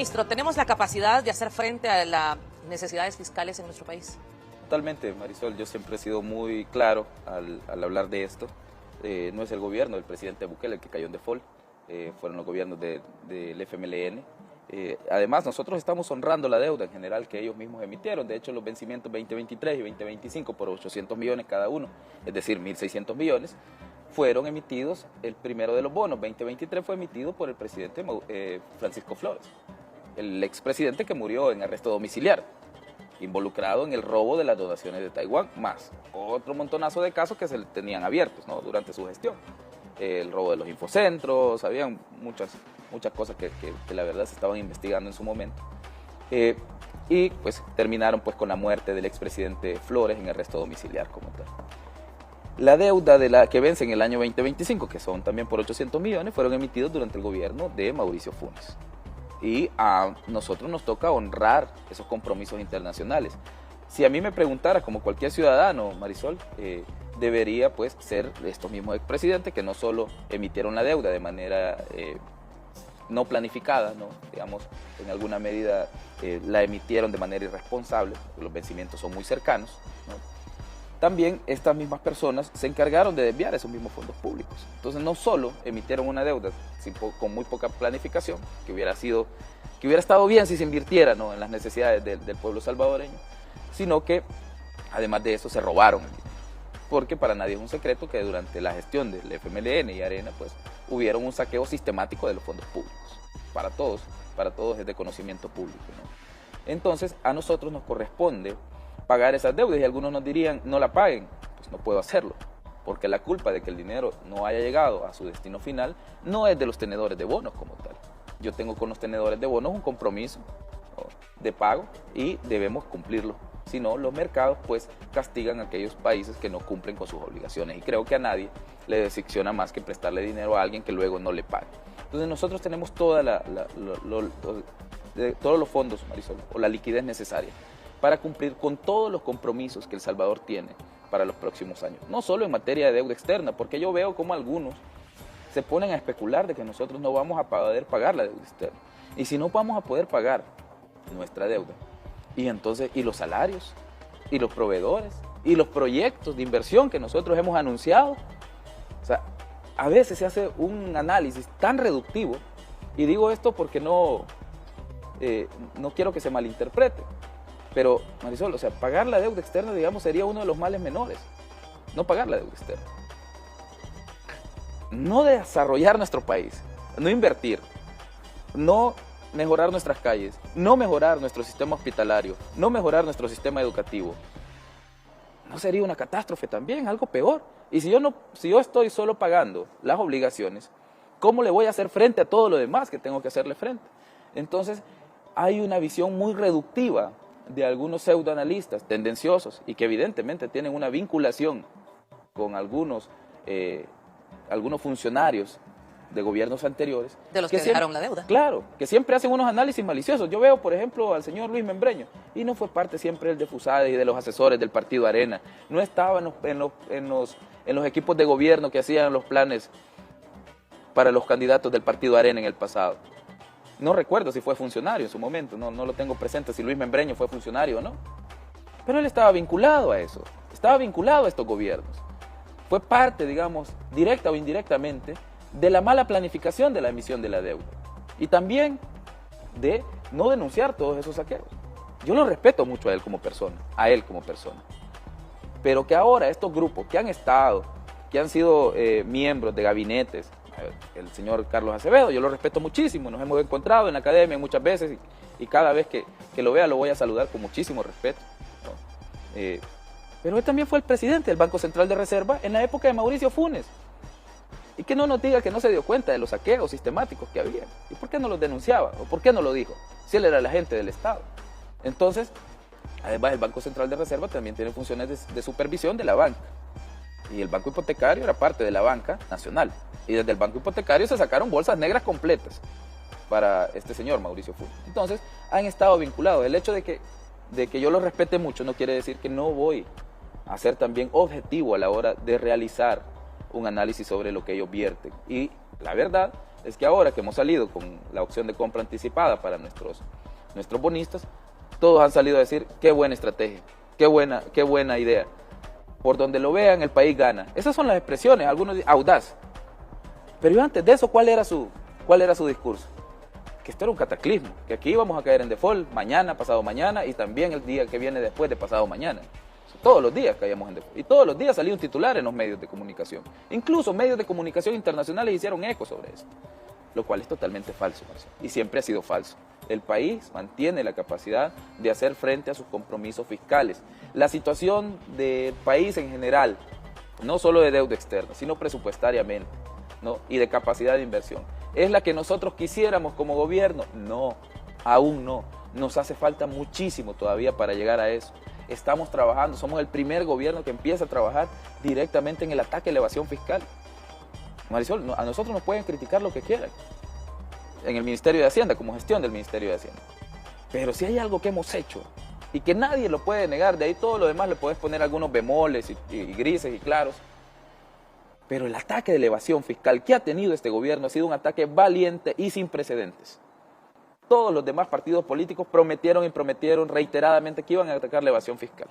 ministro, ¿tenemos la capacidad de hacer frente a las necesidades fiscales en nuestro país? Totalmente, Marisol. Yo siempre he sido muy claro al hablar de esto. No es el gobierno del presidente Bukele el que cayó en default, fueron los gobiernos del FMLN. Además, nosotros estamos honrando la deuda en general que ellos mismos emitieron. De hecho, los vencimientos 2023 y 2025 por 800 millones cada uno, es decir, 1.600 millones, fueron emitidos. El primero de los bonos, 2023, fue emitido por el presidente Francisco Flores, el expresidente que murió en arresto domiciliario, involucrado en el robo de las donaciones de Taiwán, más otro montonazo de casos que se tenían abiertos, ¿no?, durante su gestión. El robo de los infocentros, habían muchas cosas que la verdad se estaban investigando en su momento. Y pues terminaron pues con la muerte del expresidente Flores en arresto domiciliario como tal. La deuda de la que vence en el año 2025, que son también por 800 millones, fueron emitidos durante el gobierno de Mauricio Funes. Y a nosotros nos toca honrar esos compromisos internacionales. Si a mí me preguntara, como cualquier ciudadano, Marisol, debería pues ser estos mismos expresidentes que no solo emitieron la deuda de manera no planificada, ¿no?, digamos, en alguna medida la emitieron de manera irresponsable, porque los vencimientos son muy cercanos, ¿no? También estas mismas personas se encargaron de desviar esos mismos fondos públicos. Entonces no solo emitieron una deuda con muy poca planificación, que hubiera estado bien si se invirtiera, ¿no?, en las necesidades del pueblo salvadoreño, sino que además de eso se robaron el dinero. Porque para nadie es un secreto que durante la gestión del FMLN y Arena pues hubieron un saqueo sistemático de los fondos públicos. Para todos es de conocimiento público, ¿no? Entonces a nosotros nos corresponde pagar esas deudas y algunos nos dirían no la paguen. Pues no puedo hacerlo, porque la culpa de que el dinero no haya llegado a su destino final no es de los tenedores de bonos como tal. Yo tengo con los tenedores de bonos un compromiso, ¿no?, de pago y debemos cumplirlo. Si no, los mercados pues castigan a aquellos países que no cumplen con sus obligaciones y creo que a nadie le decepciona más que prestarle dinero a alguien que luego no le pague. Entonces nosotros tenemos todos los fondos, Marisol, o la liquidez necesaria para cumplir con todos los compromisos que El Salvador tiene para los próximos años. No solo en materia de deuda externa, porque yo veo como algunos se ponen a especular de que nosotros no vamos a poder pagar la deuda externa. Y si no vamos a poder pagar nuestra deuda, y entonces, y los salarios, y los proveedores, y los proyectos de inversión que nosotros hemos anunciado, o sea, a veces se hace un análisis tan reductivo, y digo esto porque no quiero que se malinterprete, pero Marisol, o sea, pagar la deuda externa, digamos, sería uno de los males menores, no pagar la deuda externa. No desarrollar nuestro país, no invertir, no mejorar nuestras calles, no mejorar nuestro sistema hospitalario, no mejorar nuestro sistema educativo, ¿no sería una catástrofe también, algo peor? Y si yo estoy solo pagando las obligaciones, ¿cómo le voy a hacer frente a todo lo demás que tengo que hacerle frente? Entonces, hay una visión muy reductiva de algunos pseudoanalistas tendenciosos y que evidentemente tienen una vinculación con algunos funcionarios de gobiernos anteriores. De los que dejaron la deuda. Claro, que siempre hacen unos análisis maliciosos. Yo veo, por ejemplo, al señor Luis Membreño, y no fue parte siempre él de FUSADE y de los asesores del partido Arena. No estaba en los equipos de gobierno que hacían los planes para los candidatos del partido Arena en el pasado. No recuerdo si fue funcionario en su momento, no lo tengo presente si Luis Membreño fue funcionario o no. Pero él estaba vinculado a eso, estaba vinculado a estos gobiernos. Fue parte, digamos, directa o indirectamente, de la mala planificación de la emisión de la deuda y también de no denunciar todos esos saqueos. Yo lo respeto mucho a él como persona, pero que ahora estos grupos que han sido miembros de gabinetes, el señor Carlos Acevedo, yo lo respeto muchísimo, nos hemos encontrado en la academia muchas veces y cada vez que lo vea lo voy a saludar con muchísimo respeto, ¿no? Pero él también fue el presidente del Banco Central de Reserva en la época de Mauricio Funes. Y que no nos diga que no se dio cuenta de los saqueos sistemáticos que había. ¿Y por qué no los denunciaba? ¿O por qué no lo dijo? Si él era el agente del Estado. Entonces, además el Banco Central de Reserva también tiene funciones de supervisión de la banca. Y el Banco Hipotecario era parte de la banca nacional. Y desde el Banco Hipotecario se sacaron bolsas negras completas para este señor Mauricio Funes. Entonces, han estado vinculados. El hecho de que yo lo respete mucho no quiere decir que no voy a ser también objetivo a la hora de realizar un análisis sobre lo que ellos vierten. Y la verdad es que ahora que hemos salido con la opción de compra anticipada para nuestros bonistas, todos han salido a decir, qué buena estrategia, qué buena idea. Por donde lo vean, el país gana. Esas son las expresiones, algunos dicen, audaz. Pero antes de eso, ¿cuál era su discurso? Que esto era un cataclismo, que aquí íbamos a caer en default mañana, pasado mañana y también el día que viene después de pasado mañana. Todos los días caíamos en default y todos los días salía un titular en los medios de comunicación. Incluso medios de comunicación internacionales hicieron eco sobre eso, lo cual es totalmente falso, Marcelo, y siempre ha sido falso. El país mantiene la capacidad de hacer frente a sus compromisos fiscales. La situación del país en general, no solo de deuda externa, sino presupuestariamente, ¿no? Y de capacidad de inversión, ¿es la que nosotros quisiéramos como gobierno? No, aún no. Nos hace falta muchísimo todavía para llegar a eso. Estamos trabajando, somos el primer gobierno que empieza a trabajar directamente en el ataque a la evasión fiscal. Marisol, a nosotros nos pueden criticar lo que quieran en el Ministerio de Hacienda, como gestión del Ministerio de Hacienda. Pero si hay algo que hemos hecho y que nadie lo puede negar, de ahí todo lo demás le puedes poner algunos bemoles y grises y claros. Pero el ataque de la evasión fiscal que ha tenido este gobierno ha sido un ataque valiente y sin precedentes. Todos los demás partidos políticos prometieron reiteradamente que iban a atacar la evasión fiscal.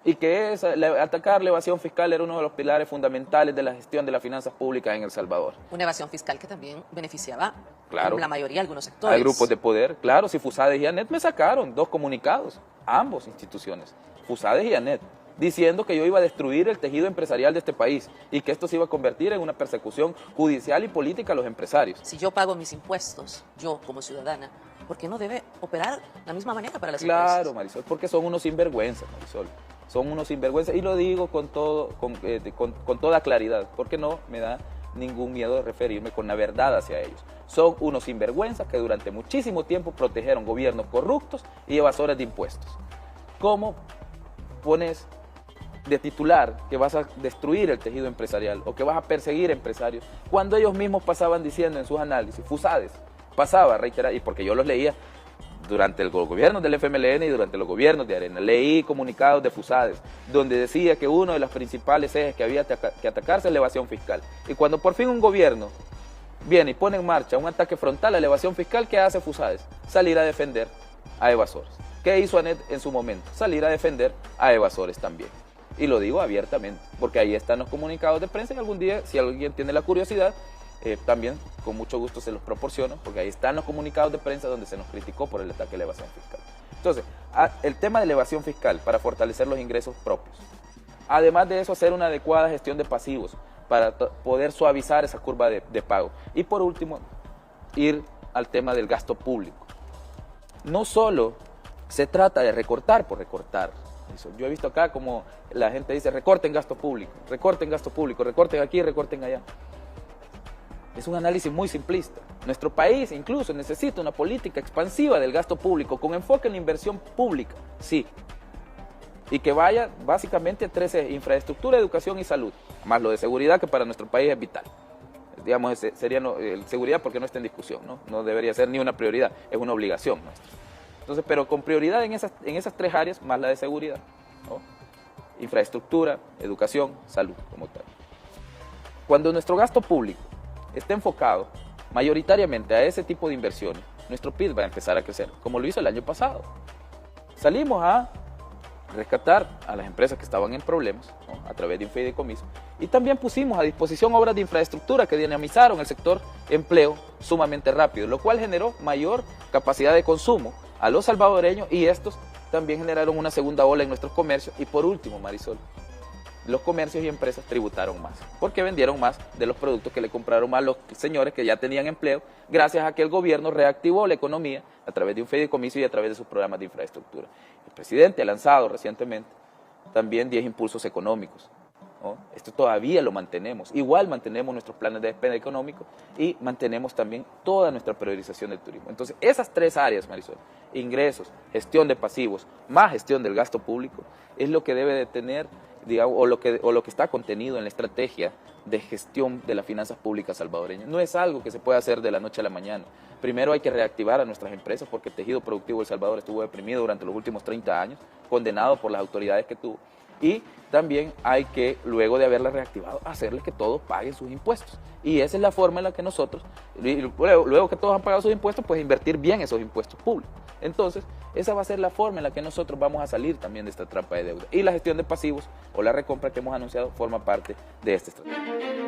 Y que atacar la evasión fiscal era uno de los pilares fundamentales de la gestión de las finanzas públicas en El Salvador. Una evasión fiscal que también beneficiaba claro, la mayoría de algunos sectores. Hay grupos de poder, claro, si Fusades y ANET me sacaron 2 comunicados, ambos instituciones, Fusades y ANET, diciendo que yo iba a destruir el tejido empresarial de este país y que esto se iba a convertir en una persecución judicial y política a los empresarios. Si yo pago mis impuestos, yo como ciudadana, ¿por qué no debe operar de la misma manera para las empresas? Claro, Marisol, porque son unos sinvergüenzas, Marisol. Son unos sinvergüenzas y lo digo con toda claridad, porque no me da ningún miedo de referirme con la verdad hacia ellos. Son unos sinvergüenzas que durante muchísimo tiempo protegieron gobiernos corruptos y evasores de impuestos. ¿Cómo pones de titular que vas a destruir el tejido empresarial o que vas a perseguir empresarios cuando ellos mismos pasaban diciendo en sus análisis, Fusades pasaba a reiterar, y porque yo los leía durante el gobierno del FMLN y durante los gobiernos de Arena, leí comunicados de Fusades donde decía que uno de los principales ejes que había que atacarse es la evasión fiscal, y cuando por fin un gobierno viene y pone en marcha un ataque frontal a la evasión fiscal, ¿qué hace Fusades? Salir a defender a evasores. ¿Qué hizo ANET en su momento? Salir a defender a evasores también. Y lo digo abiertamente, porque ahí están los comunicados de prensa y algún día, si alguien tiene la curiosidad, también con mucho gusto se los proporciono, porque ahí están los comunicados de prensa donde se nos criticó por el ataque a la evasión fiscal. Entonces, el tema de la evasión fiscal para fortalecer los ingresos propios. Además de eso, hacer una adecuada gestión de pasivos para poder suavizar esa curva de pago. Y por último, ir al tema del gasto público. No solo se trata de recortar por recortar. Yo he visto acá como la gente dice, recorten gasto público, recorten aquí, recorten allá. Es un análisis muy simplista. Nuestro país incluso necesita una política expansiva del gasto público con enfoque en la inversión pública, sí. Y que vaya básicamente a 3 ejes: infraestructura, educación y salud, más lo de seguridad, que para nuestro país es vital. Digamos, sería seguridad porque no está en discusión, ¿no? No debería ser ni una prioridad, es una obligación nuestra. Entonces, pero con prioridad en esas 3 áreas, más la de seguridad, ¿no? Infraestructura, educación, salud, como tal. Cuando nuestro gasto público esté enfocado mayoritariamente a ese tipo de inversiones, nuestro PIB va a empezar a crecer, como lo hizo el año pasado. Salimos a rescatar a las empresas que estaban en problemas, ¿no? A través de un fideicomiso, y también pusimos a disposición obras de infraestructura que dinamizaron el sector empleo sumamente rápido, lo cual generó mayor capacidad de consumo a los salvadoreños, y estos también generaron una segunda ola en nuestros comercios. Y por último, Marisol, los comercios y empresas tributaron más, porque vendieron más de los productos que le compraron más los señores que ya tenían empleo, gracias a que el gobierno reactivó la economía a través de un fideicomiso y a través de sus programas de infraestructura. El presidente ha lanzado recientemente también 10 impulsos económicos, ¿no? Esto todavía lo mantenemos. Igual mantenemos nuestros planes de despegue económico y mantenemos también toda nuestra priorización del turismo. Entonces, esas 3 áreas, Marisol, ingresos, gestión de pasivos, más gestión del gasto público, es lo que debe de tener digamos, o lo que está contenido en la estrategia de gestión de las finanzas públicas salvadoreñas. No es algo que se pueda hacer de la noche a la mañana. Primero hay que reactivar a nuestras empresas porque el tejido productivo de El Salvador estuvo deprimido durante los últimos 30 años, condenado por las autoridades que tuvo. Y también hay que, luego de haberla reactivado, hacerles que todos paguen sus impuestos. Y esa es la forma en la que nosotros, luego que todos han pagado sus impuestos, pues invertir bien esos impuestos públicos. Entonces, esa va a ser la forma en la que nosotros vamos a salir también de esta trampa de deuda. Y la gestión de pasivos o la recompra que hemos anunciado forma parte de esta estrategia.